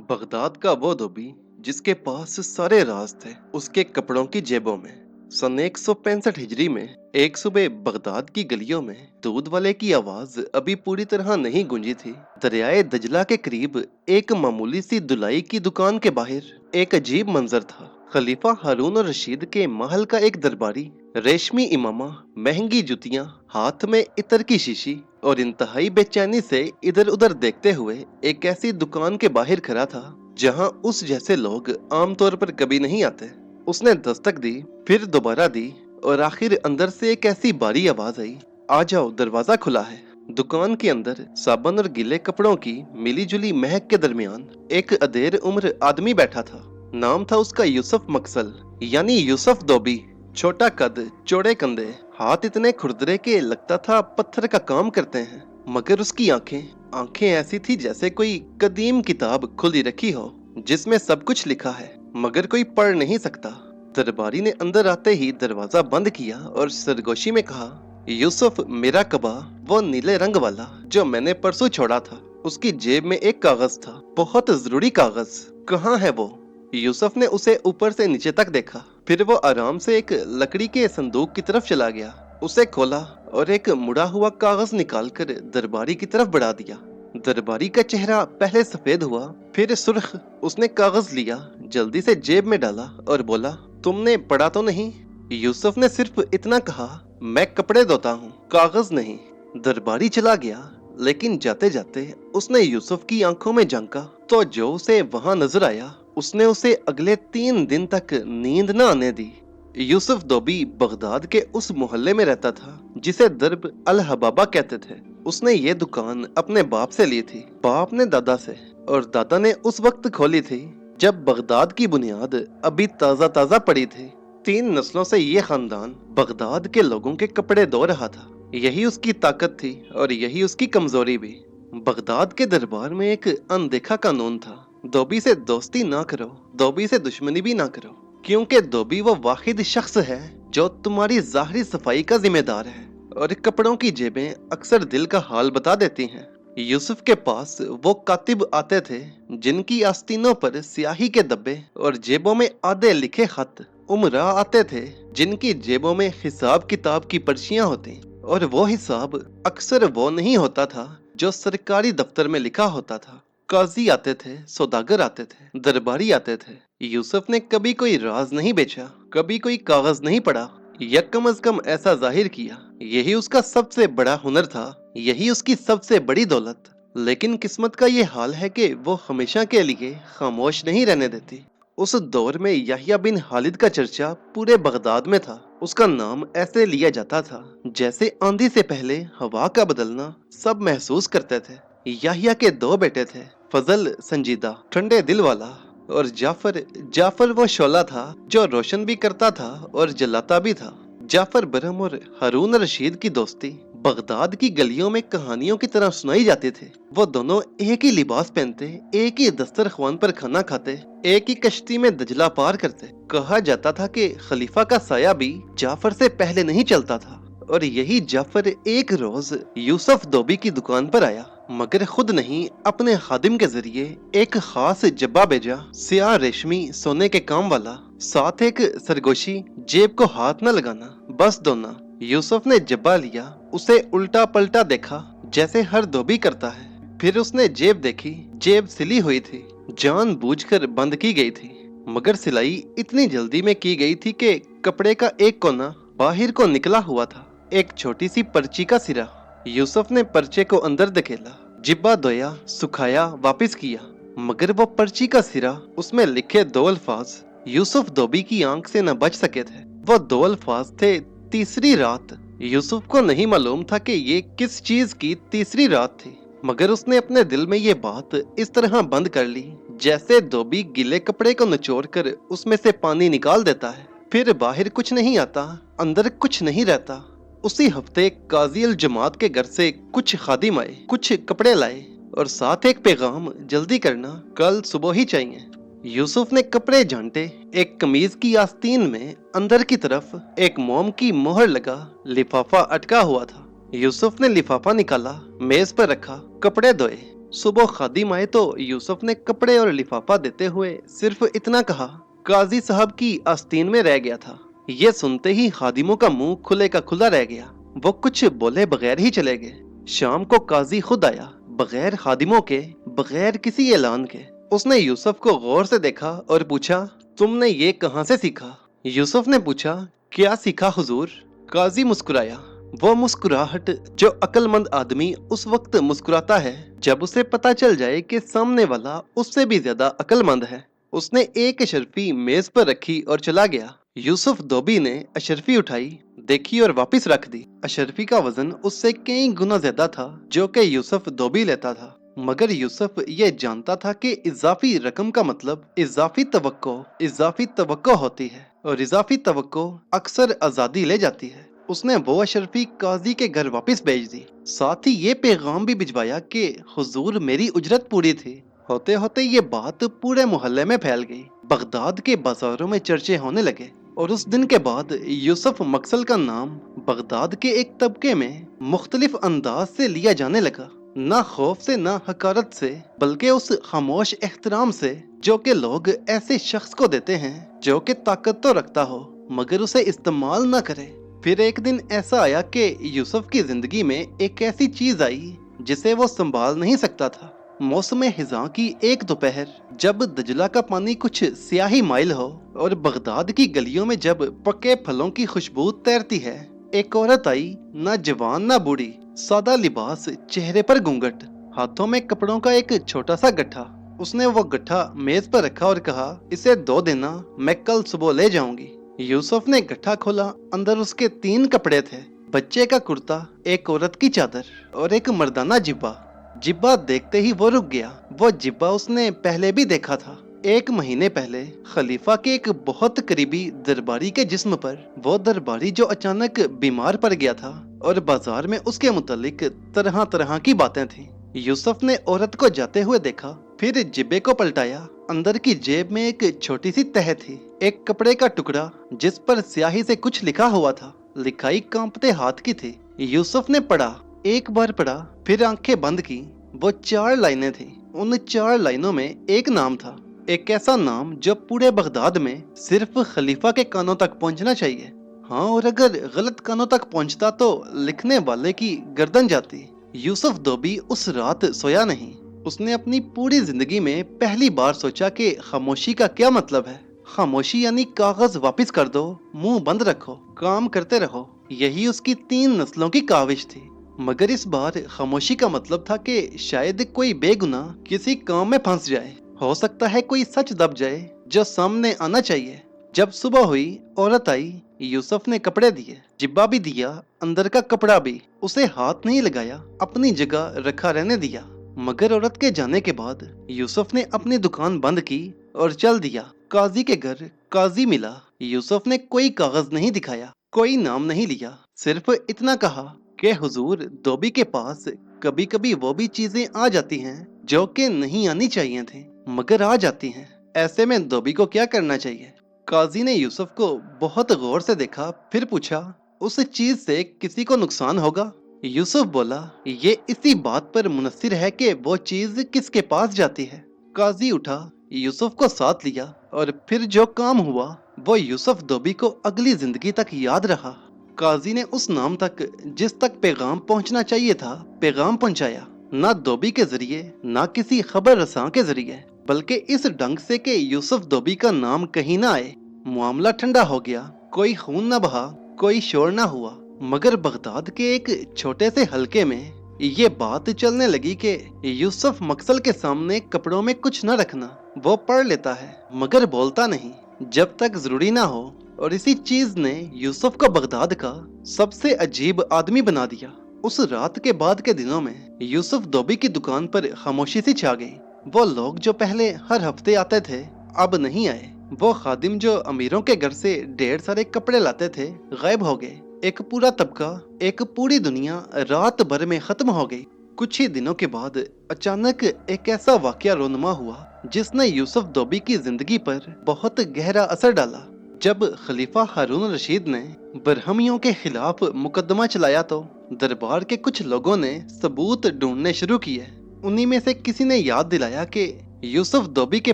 Baghdad का वो धोबी जिसके पास सारे राज थे उसके कपड़ों की जेबों में। सन 165 हिजरी में एक सुबह बगदाद की गलियों में दूध वाले की आवाज अभी पूरी तरह नहीं गूंजी थी। दरियाए दजला के करीब एक मामूली सी धुलाई की दुकान के बाहर एक अजीब मंजर था। खलीफा हारून और रशीद के महल का एक दरबारी रेशमी इमामा, महंगी जुतियां, हाथ में इत्र की शीशी और इंतहाई बेचैनी से इधर उधर देखते हुए एक ऐसी दुकान के बाहर खड़ा था जहां उस जैसे लोग आमतौर पर कभी नहीं आते। उसने दस्तक दी, फिर दोबारा दी और आखिर अंदर से एक ऐसी बारी आवाज आई, आ जाओ, दरवाजा खुला है। दुकान के अंदर साबुन और गीले कपड़ों की मिली जुली महक के दरमियान एक अधेड़ उम्र आदमी बैठा था। नाम था उसका यूसुफ मकसल, यानी यूसुफ धोबी। छोटा कद, चौड़े कंधे, हाथ इतने खुरदरे के लगता था पत्थर का काम करते हैं। मगर उसकी आंखें आंखें ऐसी थी जैसे कोई कदीम किताब खुली रखी हो जिसमें सब कुछ लिखा है मगर कोई पढ़ नहीं सकता। दरबारी ने अंदर आते ही दरवाजा बंद किया और सरगोशी में कहा, यूसुफ, मेरा कबा, वो नीले रंग वाला जो मैंने परसों छोड़ा था। उसकी जेब में एक कागज था, बहुत जरूरी कागज। कहाँ है वो? यूसुफ ने उसे ऊपर से नीचे तक देखा, फिर वो आराम से एक लकड़ी के संदूक की तरफ चला गया। उसे खोला और एक मुड़ा हुआ कागज निकालकर दरबारी की तरफ बढ़ा दिया। दरबारी का चेहरा पहले सफेद हुआ, फिर सुर्ख। उसने कागज लिया, जल्दी से जेब में डाला और बोला, तुमने पढ़ा तो नहीं? यूसुफ ने सिर्फ इतना कहा, मैं कपड़े धोता हूँ, कागज नहीं। दरबारी चला गया, लेकिन जाते जाते उसने यूसुफ की आंखों में झांका तो जो उसे वहां नजर आया उसने उसे अगले 3 दिन तक नींद न आने दी। यूसुफ धोबी बगदाद के उस मोहल्ले में रहता था जिसे दरब अल हबाबा कहते थे। उसने ये दुकान अपने बाप से ली थी, बाप ने दादा से, और दादा ने उस वक्त खोली थी जब बगदाद की बुनियाद अभी ताजा ताजा पड़ी थी। 3 नस्लों से ये खानदान बगदाद के लोगों के कपड़े धो रहा था। यही उसकी ताकत थी और यही उसकी कमजोरी भी। बगदाद के दरबार में एक अनदेखा कानून था, धोबी से दोस्ती ना करो, धोबी से दुश्मनी भी ना करो, क्योंकि धोबी वो वाहिद शख्स है जो तुम्हारी जाहरी सफाई का जिम्मेदार है और कपड़ों की जेबें अक्सर दिल का हाल बता देती हैं। यूसुफ के पास वो कातिब आते थे जिनकी आस्तीनों पर स्याही के धब्बे और जेबों में आधे लिखे खत। उमरा आते थे जिनकी जेबों में हिसाब किताब की पर्चियां होती, और वो हिसाब अक्सर वो नहीं होता था जो सरकारी दफ्तर में लिखा होता था। काजी आते थे, सौदागर आते थे, दरबारी आते थे। यूसुफ ने कभी कोई राज नहीं बेचा, कभी कोई कागज नहीं पढ़ा, या कम अज कम ऐसा जाहिर किया। यही उसका सबसे बड़ा हुनर था, यही उसकी सबसे बड़ी दौलत। लेकिन किस्मत का ये हाल है कि वो हमेशा के लिए खामोश नहीं रहने देती। उस दौर में याह्या बिन खालिद का चर्चा पूरे बगदाद में था। उसका नाम ऐसे लिया जाता था जैसे आंधी से पहले हवा का बदलना सब महसूस करते थे। याह्या के 2 बेटे थे, फजल संजीदा ठंडे दिल वाला, और जाफर। जाफर वो शोला था जो रोशन भी करता था और जलाता भी था। जाफर बरहम और हारून रशीद की दोस्ती बगदाद की गलियों में कहानियों की तरह सुनाई जाती थी। वो दोनों एक ही लिबास पहनते, एक ही दस्तरख्वान पर खाना खाते, एक ही कश्ती में दजला पार करते। कहा जाता था कि खलीफा का साया भी जाफर से पहले नहीं चलता था। और यही जाफर एक रोज यूसुफ धोबी की दुकान पर आया, मगर खुद नहीं, अपने खादिम के जरिए एक खास जब्बा भेजा, स्याह रेशमी सोने के काम वाला, साथ एक सरगोशी, जेब को हाथ न लगाना, बस धोना। यूसुफ ने जब्बा लिया, उसे उल्टा पलटा देखा जैसे हर धोबी करता है। फिर उसने जेब देखी, जेब सिली हुई थी, जानबूझकर बंद की गई थी, मगर सिलाई इतनी जल्दी में की गई थी कि कपड़े का एक कोना बाहर को निकला हुआ था, एक छोटी सी पर्ची का सिरा। यूसुफ ने पर्चे को अंदर धकेला, जिब्बा धोया, सुखाया, वापस किया, मगर वो पर्ची का सिरा, उसमें लिखे 2 अल्फाज यूसुफ धोबी की आंख से न बच सके थे। वो 2 अल्फाज थे, तीसरी रात। यूसुफ को नहीं मालूम था कि ये किस चीज की तीसरी रात थी, मगर उसने अपने दिल में ये बात इस तरह बंद कर ली जैसे धोबी गीले कपड़े को निचोड़कर उसमें से पानी निकाल देता है, फिर बाहर कुछ नहीं आता, अंदर कुछ नहीं रहता। उसी हफ्ते काजी अल जमात के घर से कुछ खादिम आए, कुछ कपड़े लाए और साथ एक पैगाम, जल्दी करना, कल सुबह ही चाहिए। यूसुफ ने कपड़े झांटे, एक कमीज की आस्तीन में अंदर की तरफ एक मोम की मोहर लगा लिफाफा अटका हुआ था। यूसुफ ने लिफाफा निकाला, मेज पर रखा, कपड़े धोए, सुबह खादिम आए तो यूसुफ ने कपड़े और लिफाफा देते हुए सिर्फ इतना कहा, काजी साहब की आस्तीन में रह गया था। ये सुनते ही खादिमों का मुंह खुले का खुला रह गया। वो कुछ बोले बगैर ही चले गए। शाम को काजी खुद आया, बगैर खादिमों के, बगैर किसी ऐलान के। उसने यूसुफ को गौर से देखा और पूछा, तुमने ये कहाँ से सीखा? यूसुफ ने पूछा, क्या सीखा हुजूर? काजी मुस्कुराया, वो मुस्कुराहट जो अक्लमंद आदमी उस वक्त मुस्कुराता है जब उसे पता चल जाए कि सामने वाला उससे भी ज्यादा अक्लमंद है। उसने एक अशरफी मेज पर रखी और चला गया। यूसुफ धोबी ने अशरफी उठाई, देखी और वापस रख दी। अशरफी का वजन उससे कई गुना ज्यादा था जो कि यूसुफ धोबी लेता था। मगर यूसुफ ये जानता था कि इजाफी रकम का मतलब इजाफी तवक्को होती है और इजाफी तवक्को अक्सर आजादी ले जाती है। उसने वो अशरफी काजी के घर वापस भेज दी। साथ ही ये पैगाम भी भिजवाया कि हुजूर मेरी उजरत पूरी थी। होते होते ये बात पूरे मोहल्ले में फैल गई। बगदाद के बाजारों में चर्चे होने लगे और उस दिन के बाद यूसुफ मक्सल का नाम बगदाद के एक तबके में मुख्तलिफ अंदाज से लिया जाने लगा। ना खौफ से, ना हकारत से, बल्कि उस खामोश एहतराम से जो कि लोग ऐसे शख्स को देते हैं जो कि ताकत तो रखता हो मगर उसे इस्तेमाल ना करे। फिर एक दिन ऐसा आया कि यूसुफ की जिंदगी में एक ऐसी चीज आई जिसे वो संभाल नहीं सकता था। मौसम हिज़ां की एक दोपहर, जब दजला का पानी कुछ स्याही माइल हो और बगदाद की गलियों में जब पके फलों की खुशबू तैरती है, एक औरत आई, ना जवान ना बूढ़ी, सादा लिबास, चेहरे पर घूंघट, हाथों में कपड़ों का एक छोटा सा गट्ठा। उसने वो गट्ठा मेज पर रखा और कहा, इसे दो देना, मैं कल सुबह ले जाऊंगी। यूसुफ ने गट्ठा खोला। अंदर उसके 3 कपड़े थे, बच्चे का कुर्ता, एक औरत की चादर और एक मर्दाना जिब्बा। जिब्बा देखते ही वो रुक गया। वो जिब्बा उसने पहले भी देखा था। 1 महीने पहले खलीफा के एक बहुत करीबी दरबारी के जिस्म पर। वो दरबारी जो अचानक बीमार पड़ गया था और बाजार में उसके मुतालिक तरह तरह की बातें थी। यूसुफ ने औरत को जाते हुए देखा, फिर जिब्बे को पलटाया। अंदर की जेब में एक छोटी सी तह थी, एक कपड़े का टुकड़ा जिस पर स्याही से कुछ लिखा हुआ था। लिखाई कांपते हाथ की थी। यूसुफ ने पढ़ा, एक बार पढ़ा, फिर आंखें बंद की। वो 4 लाइनें थी। उन 4 लाइनों में एक नाम था, एक ऐसा नाम जो पूरे बगदाद में सिर्फ खलीफा के कानों तक पहुंचना चाहिए। हाँ, और अगर गलत कानों तक पहुंचता तो लिखने वाले की गर्दन जाती। यूसुफ धोबी उस रात सोया नहीं। उसने अपनी पूरी जिंदगी में पहली बार सोचा कि खामोशी का क्या मतलब है। खामोशी यानी कागज वापस कर दो, मुंह बंद रखो, काम करते रहो। यही उसकी 3 नस्लों की काविश थी। मगर इस बार खामोशी का मतलब था कि शायद कोई बेगुनाह किसी काम में फंस जाए। हो सकता है कोई सच दब जाए जो सामने आना चाहिए। जब सुबह हुई, औरत आई। यूसुफ ने कपड़े दिए, जिब्बा भी दिया, अंदर का कपड़ा भी। उसे हाथ नहीं लगाया, अपनी जगह रखा रहने दिया। मगर औरत के जाने के बाद यूसुफ ने अपनी दुकान बंद की और चल दिया। काजी के घर काजी मिला। यूसुफ ने कोई कागज नहीं दिखाया, कोई नाम नहीं लिया, सिर्फ इतना कहा कि हुजूर, धोबी के पास कभी कभी वो भी चीजें आ जाती हैं जो कि नहीं आनी चाहिए थी, मगर आ जाती हैं। ऐसे में धोबी को क्या करना चाहिए? काजी ने यूसुफ को बहुत गौर से देखा, फिर पूछा, उस चीज से किसी को नुकसान होगा? यूसुफ बोला, ये इसी बात पर मुनस्सिर है कि वो चीज किसके पास जाती है। काजी उठा, यूसुफ को साथ लिया और फिर जो काम हुआ वो यूसुफ धोबी को अगली जिंदगी तक याद रहा। काजी ने उस नाम तक जिस तक पैगाम पहुंचना चाहिए था, पैगाम पहुंचाया। ना धोबी के जरिए, ना किसी खबर रसां के जरिए, बल्कि इस ढंग से कि यूसुफ धोबी का नाम कहीं ना आए। मामला ठंडा हो गया, कोई खून ना बहा, कोई शोर ना हुआ। मगर बगदाद के एक छोटे से हलके में ये बात चलने लगी कि यूसुफ मक्सल के सामने कपड़ों में कुछ न रखना। वो पढ़ लेता है मगर बोलता नहीं जब तक जरूरी ना हो। और इसी चीज ने यूसुफ को बगदाद का सबसे अजीब आदमी बना दिया। उस रात के बाद के दिनों में यूसुफ धोबी की दुकान पर खामोशी सी छा गई। वो लोग जो पहले हर हफ्ते आते थे अब नहीं आए। वो खादिम जो अमीरों के घर से ढेर सारे कपड़े लाते थे गायब हो गए। एक पूरा तबका, एक पूरी दुनिया रात भर में खत्म हो गई। कुछ ही दिनों के बाद अचानक एक ऐसा वाकया रोनुमा हुआ जिसने यूसुफ धोबी की जिंदगी पर बहुत गहरा असर डाला। जब खलीफा हारून रशीद ने बरहमियों के खिलाफ मुकदमा चलाया तो दरबार के कुछ लोगों ने सबूत ढूंढने शुरू किए। उन्हीं में से किसी ने याद दिलाया कि यूसुफ धोबी के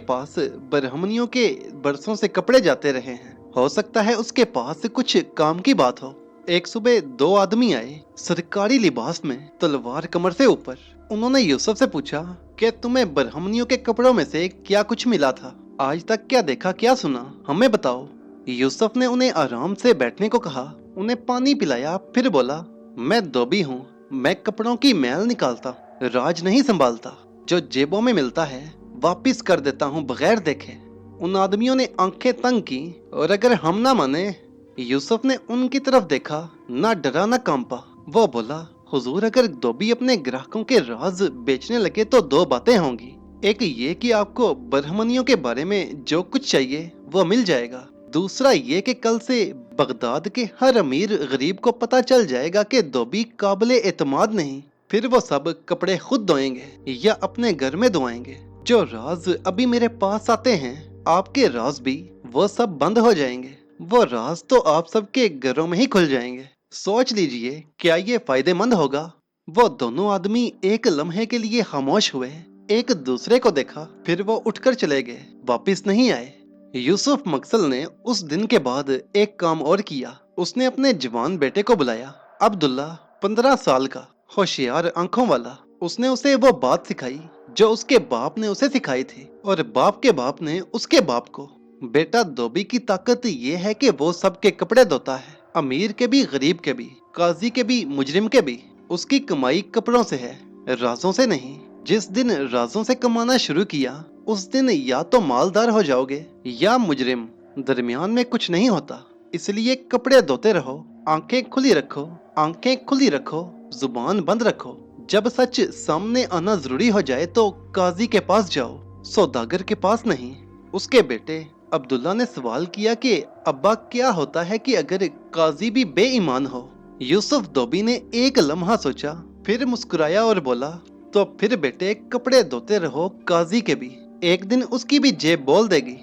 पास बरहमनियों के बरसों से कपड़े जाते रहे हैं, हो सकता है उसके पास कुछ काम की बात हो। एक सुबह दो आदमी आए, सरकारी लिबास में, तलवार कमर से ऊपर। उन्होंने यूसुफ से पूछा कि तुम्हें बरहमनियों के कपड़ों में से क्या कुछ मिला था? आज तक क्या देखा, क्या सुना, हमें बताओ। यूसुफ ने उन्हें आराम से बैठने को कहा, उन्हें पानी पिलाया, फिर बोला, मैं धोबी हूँ, मैं कपड़ों की मैल निकालता, राज नहीं संभालता। जो जेबों में मिलता है वापिस कर देता हूँ बगैर देखे। उन आदमियों ने आंखें तंग की, और अगर हम ना माने। यूसुफ ने उनकी तरफ देखा, ना डरा ना कांपा। वो बोला, हुजूर, अगर धोबी अपने ग्राहकों के राज बेचने लगे तो दो बातें होंगी। एक ये कि आपको बरहमनियों के बारे में जो कुछ चाहिए वो मिल जाएगा। दूसरा ये कि कल से बगदाद के हर अमीर गरीब को पता चल जाएगा कि धोबी काबिले एतमाद नहीं। फिर वो सब कपड़े खुद धोएंगे या अपने घर में धोएंगे। जो राज अभी मेरे पास आते हैं, आपके राज भी, वो सब बंद हो जाएंगे। वो राज तो आप सबके घरों में ही खुल जाएंगे। सोच लीजिए, क्या ये फायदेमंद होगा? वो दोनों आदमी एक लम्हे के लिए खामोश हुए, एक दूसरे को देखा, फिर वो उठकर चले गए, वापिस नहीं आए। यूसुफ मकसल ने उस दिन के बाद एक काम और किया। उसने अपने जवान बेटे को बुलाया, अब्दुल्ला, 15 साल का, होशियार आंखों वाला। उसने उसे वो बात सिखाई जो उसके बाप ने उसे सिखाई थी, और बाप के बाप ने उसके बाप को। बेटा, धोबी की ताकत ये है कि वो सबके कपड़े धोता है, अमीर के भी, गरीब के भी, काजी के भी, मुजरिम के भी। उसकी कमाई कपड़ों से है, राजों से नहीं। जिस दिन राजों से कमाना शुरू किया, उस दिन या तो मालदार हो जाओगे या मुजरिम। दरमियान में कुछ नहीं होता। इसलिए कपड़े धोते रहो, आंखें खुली रखो, आंखें खुली रखो, जुबान बंद रखो। जब सच सामने आना जरूरी हो जाए तो काजी के पास जाओ, सौदागर के पास नहीं। उसके बेटे अब्दुल्ला ने सवाल किया कि अब्बा, क्या होता है कि अगर काजी भी बेईमान हो? यूसुफ धोबी ने एक लम्हा सोचा, फिर मुस्कुराया और बोला, तो फिर बेटे, कपड़े धोते रहो, काजी के भी। एक दिन उसकी भी जेब बोल देगी।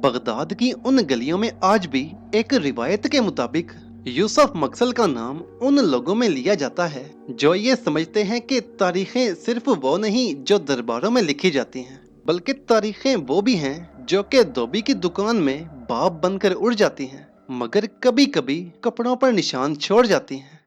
बगदाद की उन गलियों में आज भी एक रिवायत के मुताबिक यूसुफ मकसल का नाम उन लोगों में लिया जाता है जो ये समझते हैं कि तारीखें सिर्फ वो नहीं जो दरबारों में लिखी जाती हैं, बल्कि तारीखें वो भी हैं जो कि धोबी की दुकान में बाप बनकर उड़ जाती हैं, मगर कभी कभी कपड़ों पर निशान छोड़ जाती हैं।